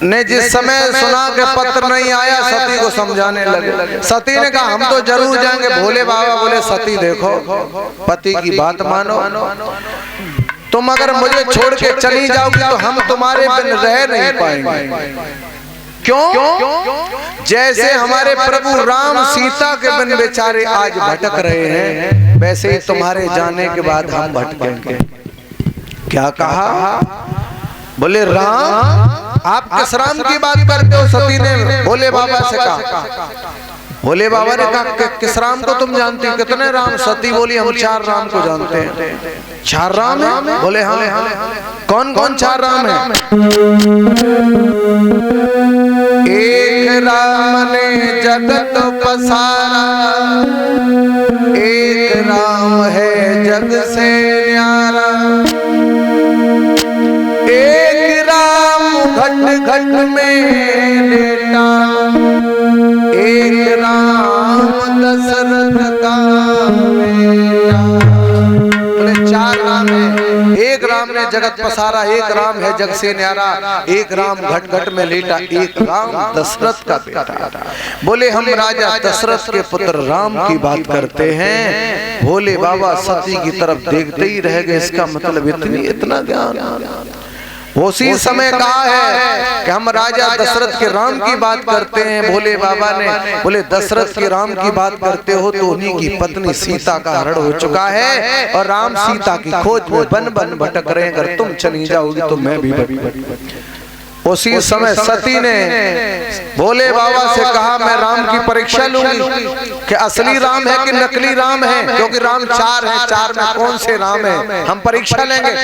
ने जिस समय सुना कि पत्र नहीं आया, सती को समझाने लगे। सती ने कहा हम तो जरूर जाएंगे। भोले बाबा बोले सती देखो, पति की बात मानो, तुम अगर मुझे छोड़ के चली जाओगी तो हम तुम्हारे बिन रह नहीं पाएंगे। क्यों? जैसे हमारे प्रभु राम सीता के बिन बेचारे आज भटक रहे हैं, वैसे ही तुम्हारे जाने के बाद हम भटकेंगे। क्या कहा? बोले राम, आप किस राम की बात करते हो? सती ने भोले बाबा से कहा। भोले बाबा ने कहा किस राम को तुम जानती हो? कितने राम? सती बोली हम 4 राम को जानते हैं। 4 राम है? बोले हाँ। कौन कौन 4 राम है? एक राम ने जगत पसारा, एक राम है जग से न्यारा, एक राम घट घट में लेटा, एक राम दशरथ का बेटा। बोले 4 राम है। एक राम ने जगत पसारा, एक राम है जग से न्यारा, एक राम घट घट में लेटा, एक राम दशरथ का बेटा। बोले हम राजा दशरथ के पुत्र राम की बात करते हैं। भोले बाबा सती की तरफ देखते ही रह गए। इसका मतलब इतना ज्ञान। उसी समय कहा है कि हम राजा दशरथ के राम की बात करते हैं। भोले बाबा ने बोले दशरथ के राम की बात करते हो तो उन्हीं की पत्नी सीता का हरण हो चुका है और राम सीता की खोज में बन बन भटक रहे हैं। अगर तुम चली जाओगी तो मैं भी उसी समय सती ने भोले बाबा से कहा मैं राम की परीक्षा लूंगी कि असली राम है कि नकली राम है, क्योंकि राम 4 है, 4 में कौन से राम है, हम परीक्षा लेंगे।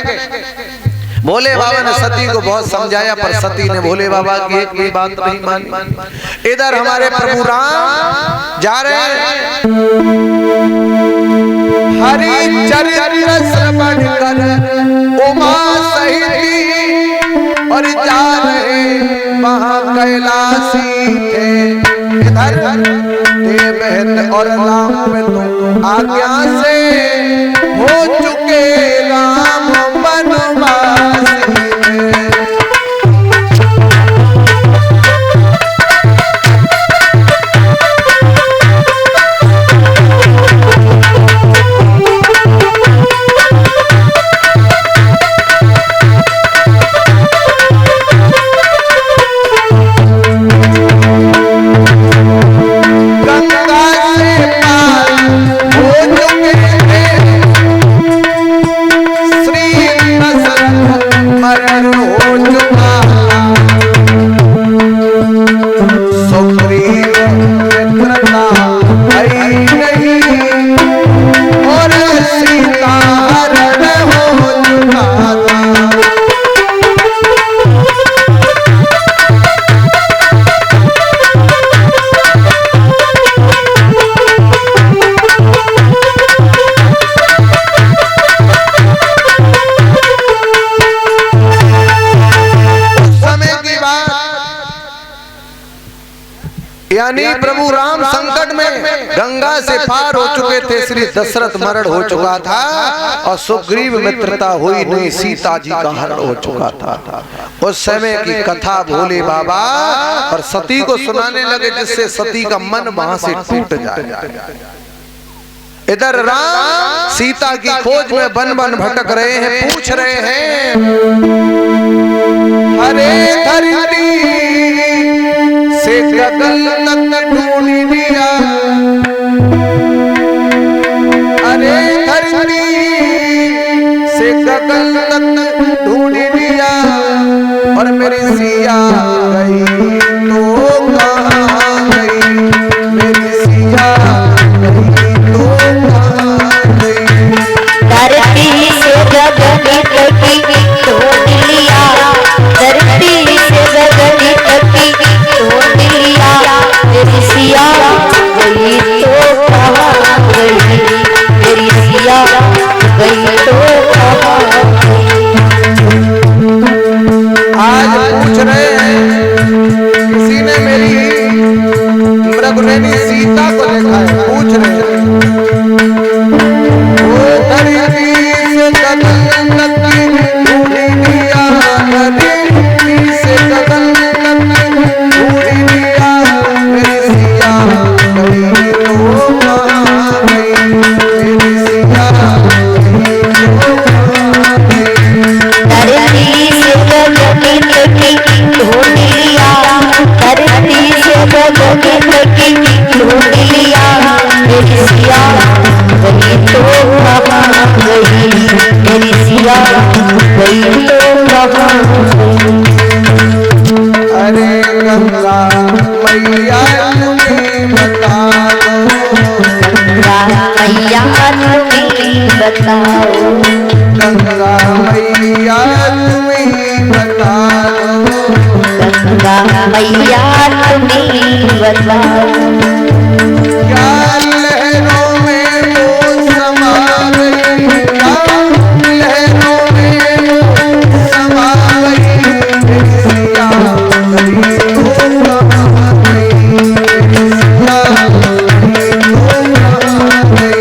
भोले बाबा ने सती को बहुत समझाया पर सती ने भोले बाबा की एक भी बात नहीं मानी। इधर हमारे प्रभु राम जा रहे हैं हरि चरित्र श्रवण कर उमा सहित और जा रहे महा कैलाशी थे। इधर देव और राम में तो आज्ञा से हो चुके राम वनवासी। यानी प्रभु राम संकट में गंगा से पार हो चुके थे, श्री दशरथ मरण हो चुका था और सुग्रीव मित्रता हुई नहीं, सीता जी का हरण हो चुका था। उस समय की कथा भोले बाबा और सती को सुनाने लगे जिससे सती का मन वहां से टूट जाए। इधर राम सीता की खोज में बन बन भटक रहे हैं, पूछ रहे हैं हरे धरती से गगन तक ढूंढ लिया, अरे धरती से गगन तक ढूंढ लिया और मेरी सिया गई तो कहाँ गई, मेरी सिया गई तो कहाँ गई। धरती से गगन तक ढूंढ लिया, धरती से गगन तक ढूंढ लिया, मेरी सिया गई तो कहाँ गई, मेरी सिया गई तो कहाँ गई। आज पूछ रहे हैं बताओ गंगा मैया तुम्हें बताओ। क्या लहरों में वो समा गई, क्या लहरों में वो समा गई, सिया गई तो कहाँ गई, सिया गई तो कहाँ गई।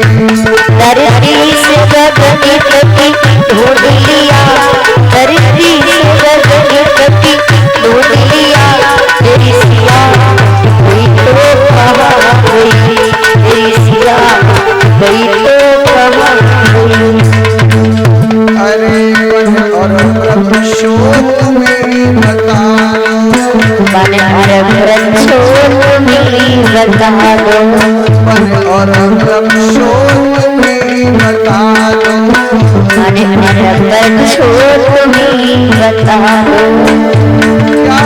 धरती से गगन तक ढूंढ लिया, धरती से गगन तक ढूंढ लिया, तेरी सिया गई तो कहाँ गई, तेरी सिया गई तो कहाँ गई। अरे वन और वृक्षों तुम्हें बताओ, वन और वृक्षों तुम्हें बता दो, वन और वृक्षों तुम्हें बता दो, वन और वृक्षों तुम्हें बता दो। क्या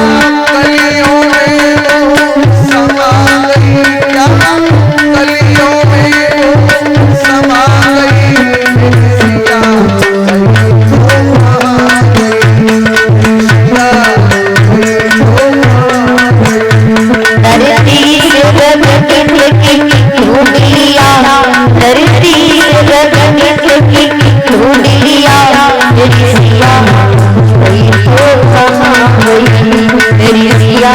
कलियों में वो समा गई, क्या कलियों में वो समा गई, सिया गई तो कहाँ गई, सिया गई तो कहाँ गई। धरती से गगन तक ढूंढ लिया, धरती से गगन तक ढूंढ लिया, तेरी सिया गई तो कहाँ गई, तेरी सिया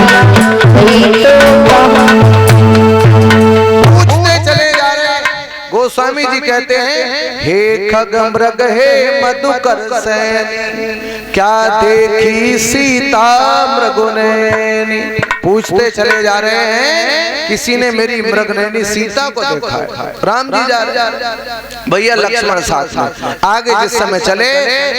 गई तो कहाँ। पूछते चले जा रहे हैं। गोस्वामी जी कहते हैं, हे खगमृग हे मधुकर सैनी, क्या देखी सीता मृगनयनी। पूछते चले जा रहे हैं, किसी ने मेरी मृगनयनी सीता को देखा है। राम जी जा रहे, भैया लक्ष्मण साथ में। आगे जिस समय चले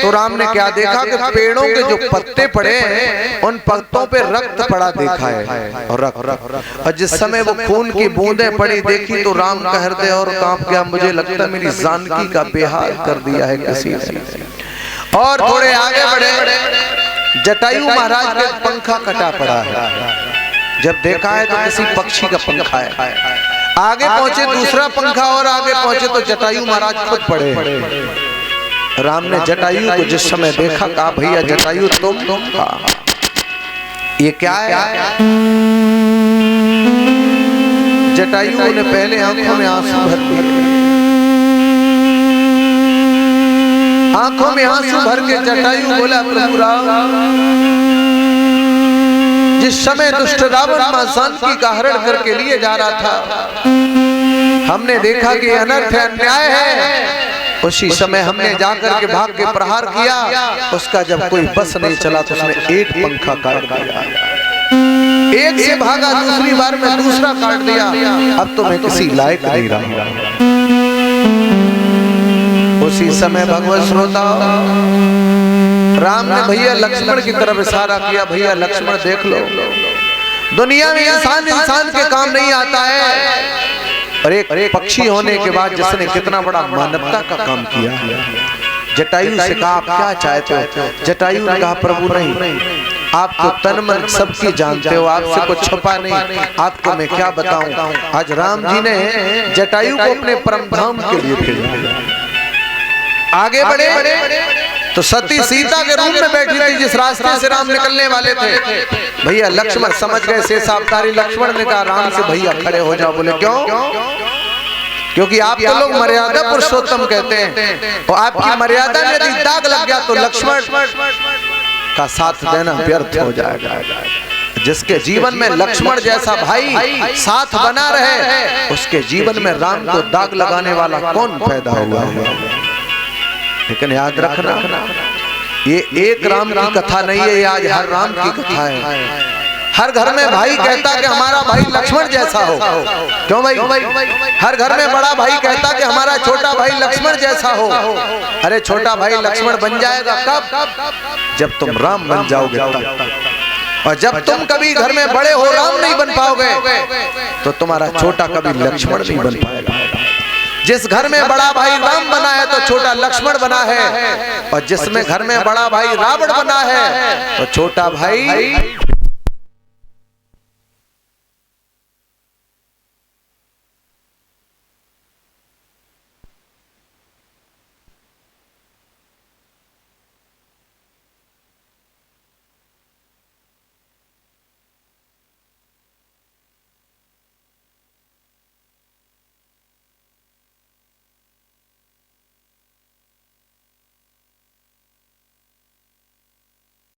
तो राम ने क्या देखा कि पेड़ों के जो पत्ते पड़े हैं उन पत्तों पे रक्त पड़ा देखा है, और और जिस समय वो खून की बूंदें पड़ी देखी तो राम का हृदय और कांप गया। मुझे लगता मेरी जानकी का बेहाल कर दिया है किसी ने। और थोड़े आगे बढ़े, जटायु महाराज का पंखा कटा पड़ा है। जब देखा है तो किसी पक्षी का पंखा है। आगे पहुंचे दूसरा पंखा, और आगे पहुंचे तो जटायु महाराज खुद पड़े। राम ने जटायु को जिस समय देखा कहा, भैया जटायु तुम कहा ये क्या है। जटायु ने पहले आंखों में आंसू भर दिए, आंखों में आंसू भर के जटायु बोला, प्रभु राम, जिस समय दुष्ट रावण मां जानकी का हरण करके लिए जा रहा था, हमने देखा कि अनर्थ है, अन्याय है। उसी समय हमने जाकर के भाग के प्रहार किया, उसका जब कोई बस नहीं चला तो उसने एक पंखा काट दिया। एक से भागा, दूसरी बार में दूसरा काट दिया। अब तो मैं किसी लायक नहीं रहा। उसी समय भगवत श्रोता राम ने भैया लक्ष्मण की तरफ इशारा किया, भैया लक्ष्मण देख लो, दुनिया में इंसान इंसान के काम नहीं आता है, और एक पक्षी होने के बाद जिसने कितना बड़ा मानवता का काम किया। जटायु से कहा, आप क्या चाहते हो। जटायु ने कहा, प्रभु नहीं, आप तो तन मन सबकी जानते हो, आपसे कुछ छुपा नहीं, आपको मैं क्या बताऊं। आज राम जी ने जटायु को अपने परम धाम के लिए भेजा। आगे बढ़े तो सती सीता के रूप में बैठी थी, जिस रास्ते से राम निकलने वाले थे। भैया लक्ष्मण समझ गए शेषावतारी। लक्ष्मण ने कहा, राम से भैया खड़े हो जाओ। बोले क्यों? क्योंकि आप तो लोग मर्यादा पुरुषोत्तम कहते हैं, और आपकी मर्यादा में यदि दाग लग गया तो लक्ष्मण का साथ देना व्यर्थ हो जाएगा। जिसके जीवन में लक्ष्मण जैसा भाई साथ बना रहे, उसके जीवन में राम को दाग लगाने वाला कौन पैदा हुआ है। लेकिन याद रखना, ये एक राम की कथा नहीं है, ये आज हर राम की कथा है। हर घर में भाई कहता कि हमारा भाई लक्ष्मण जैसा हो। क्यों भाई? हर घर में बड़ा भाई कहता कि हमारा छोटा भाई लक्ष्मण जैसा हो। अरे छोटा भाई लक्ष्मण बन जाएगा कब? जब तुम राम बन जाओगे तब। और जब तुम कभी घर में बड़े हो राम नहीं बन पाओगे तो तुम्हारा छोटा कभी लक्ष्मण नहीं बन पाएगा। जिस घर में बड़ा भाई राम बना है तो छोटा लक्ष्मण बना है, और जिसमें घर में बड़ा भाई रावण बना है तो छोटा भाई